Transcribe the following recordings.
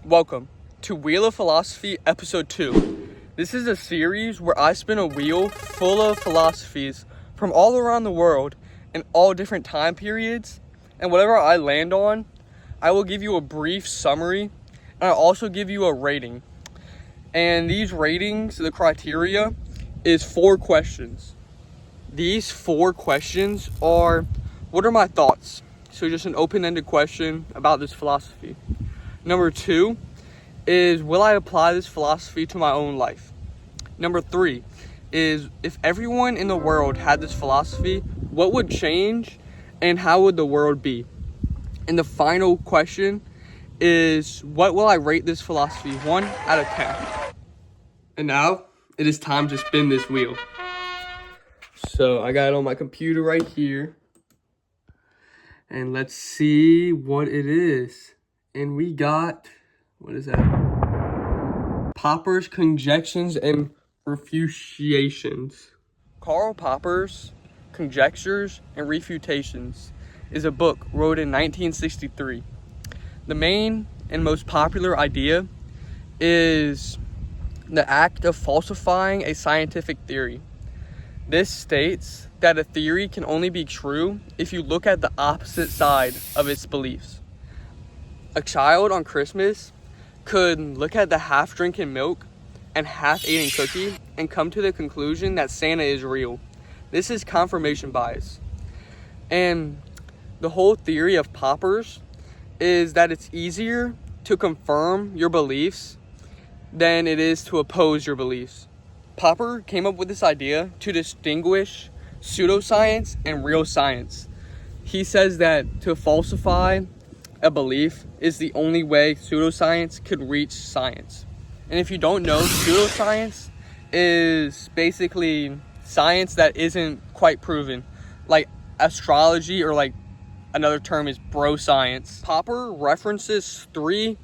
Welcome to Wheel of Philosophy Episode 2. This is a series where I spin a wheel full of philosophies from all around the world in all different time periods, and whatever I land on, I will give you a brief summary, and I'll also give you a rating. And these ratings, the criteria, is 4 questions. These 4 questions are, what are my thoughts? So just an open-ended question about this philosophy. Number 2 is, will I apply this philosophy to my own life? Number 3 is, if everyone in the world had this philosophy, what would change and how would the world be? And the final question is, what will I rate this philosophy 1 out of 10? And now it is time to spin this wheel. So I got it on my computer right here. And let's see what it is. And we got, what is that? Popper's Conjectures and Refutations. Karl Popper's Conjectures and Refutations is a book wrote in 1963. The main and most popular idea is the act of falsifying a scientific theory. This states that a theory can only be true if you look at the opposite side of its beliefs. A child on Christmas could look at the half-drinking milk and half-eaten cookie and come to the conclusion that Santa is real. This is confirmation bias. And the whole theory of Popper's is that it's easier to confirm your beliefs than it is to oppose your beliefs. Popper came up with this idea to distinguish pseudoscience and real science. He says that to falsify a belief is the only way pseudoscience could reach science. And if you don't know, pseudoscience is basically science that isn't quite proven, like astrology, or like another term is bro science. Popper references 3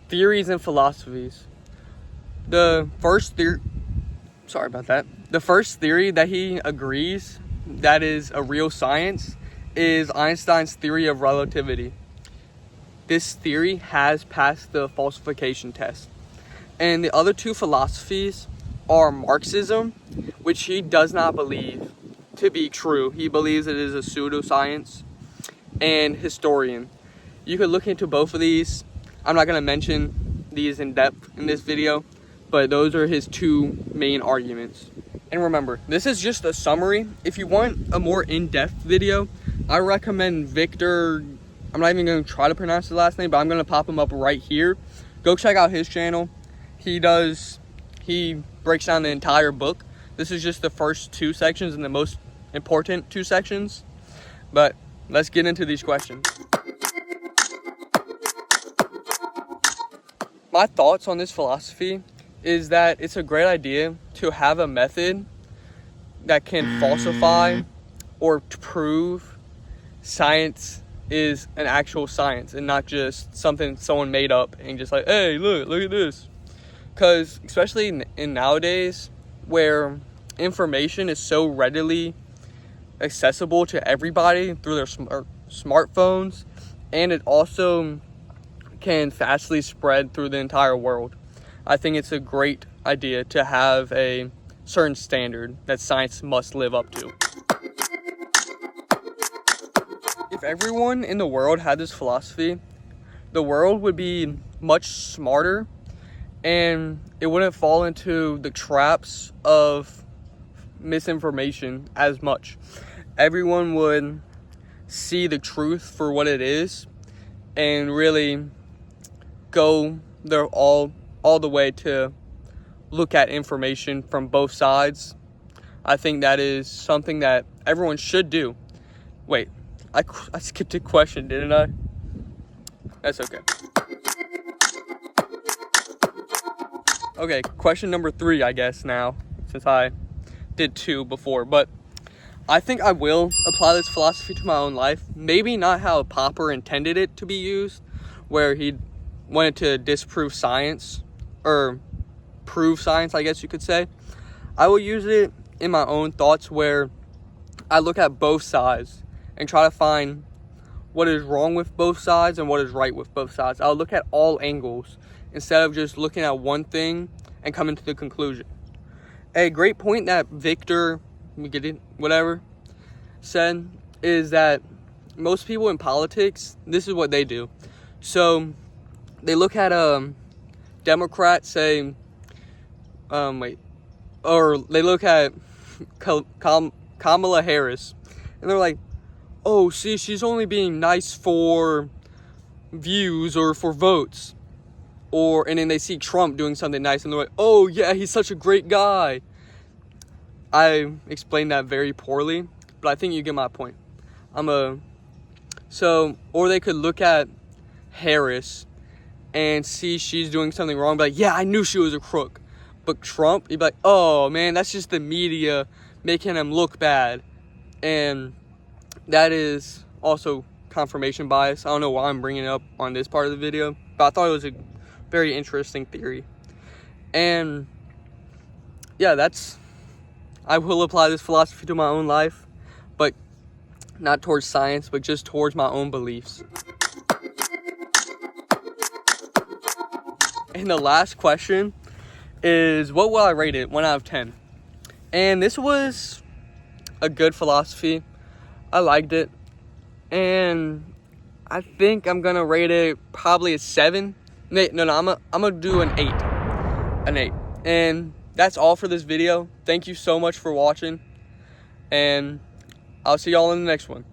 theories and philosophies. The first theory that he agrees that is a real science is Einstein's theory of relativity. This theory has passed the falsification test. And the other 2 philosophies are Marxism, which he does not believe to be true. He believes it is a pseudoscience, and historian. You could look into both of these. I'm not going to mention these in depth in this video, but those are his 2 main arguments. And remember, this is just a summary. If you want a more in-depth video, I recommend Victor. I'm not even going to try to pronounce his last name, but I'm going to pop him up right here. Go check out his channel. He breaks down the entire book. This is just the first 2 sections and the most important 2 sections. But let's get into these questions. My thoughts on this philosophy is that it's a great idea to have a method that can falsify or prove science is an actual science and not just something someone made up and just like, hey, look at this. Because especially in nowadays where information is so readily accessible to everybody through their smartphones, and it also can fastly spread through the entire world, I think it's a great idea to have a certain standard that science must live up to. If everyone in the world had this philosophy, the world would be much smarter and it wouldn't fall into the traps of misinformation as much. Everyone would see the truth for what it is and really go there all the way to look at information from both sides. I think that is something that everyone should do. Wait, I skipped a question, didn't I? That's okay. Okay, question number 3, I guess now, since I did 2 before. But I think I will apply this philosophy to my own life. Maybe not how Popper intended it to be used, where he wanted to disprove science, or prove science, I guess you could say. I will use it in my own thoughts where I look at both sides and try to find what is wrong with both sides and what is right with both sides. I'll look at all angles instead of just looking at one thing and coming to the conclusion. A great point that Victor, whatever, said is that most people in politics, this is what they do. So they look at Democrats, say, or they look at Kamala Harris, and they're like, oh, see, she's only being nice for views or for votes. And then they see Trump doing something nice, and they're like, oh, yeah, he's such a great guy. I explained that very poorly, but I think you get my point. Or they could look at Harris and see she's doing something wrong, be like, yeah, I knew she was a crook. But Trump, you'd be like, oh, man, that's just the media making him look bad. And that is also confirmation bias. I don't know why I'm bringing it up on this part of the video, but I thought it was a very interesting theory. And yeah, I will apply this philosophy to my own life, but not towards science, but just towards my own beliefs. And the last question is, what will I rate it 1 out of 10? And this was a good philosophy. I liked it. And I think I'm going to rate it probably a 7. No, I'm going to do an 8. An 8. And that's all for this video. Thank you so much for watching. And I'll see y'all in the next one.